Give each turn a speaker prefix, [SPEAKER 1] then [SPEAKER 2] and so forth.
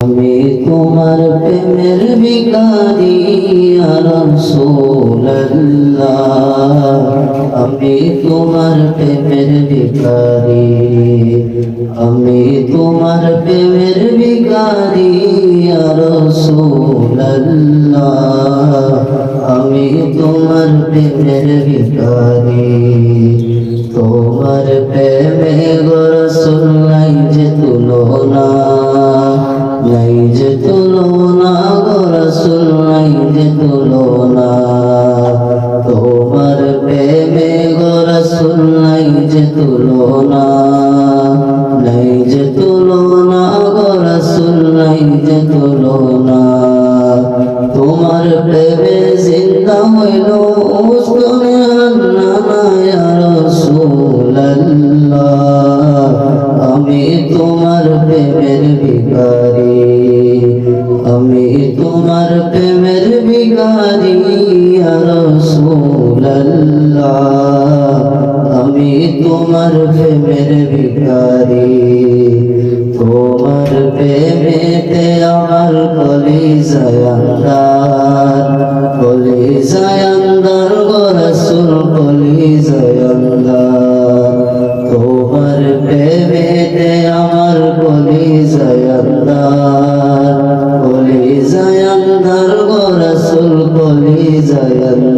[SPEAKER 1] আমি তোমার প্রেমের ভিখারি ইয়া রাসূলুল্লাহ, আমি তোমার প্রেমের ভিখারি, আমি তোমার প্রেমের ভিখারি ইয়া রাসূলুল্লাহ, আমি তোমার প্রেমের ভিখারি। তোমার প্রেমে গো রাসূল নাই যে তুলনা, নাই যে তুলনা গো রাসূল নাই যে তুলনা। তোমার প্রেমে গো রাসূল নাই যে তুলনা, নাই যে তুলনা গো রাসূল নাই যে তুলনা। তোমার প্রেমে জিন্দা হইল উস্তনে হান্নানা ইয়া রাসূলুল্লাহ, আমি তোমার প্রেমের ভিখারি, আমি তোমার প্রেমের ভিখারি ইয়া রাসূলুল্লাহ, আমি তোমার প্রেমের ভিখারি। তোমার প্রেমেতে আমার কলিজায় আন্ধার, কলিজায় আন্ধার গো রাসূল কলিজায় আন্ধার। তোমার প্রেমেতে আমার কলিজায় আন্ধার, কলিজায় আন্ধার গো রাসূল কলিজায় আন্ধার।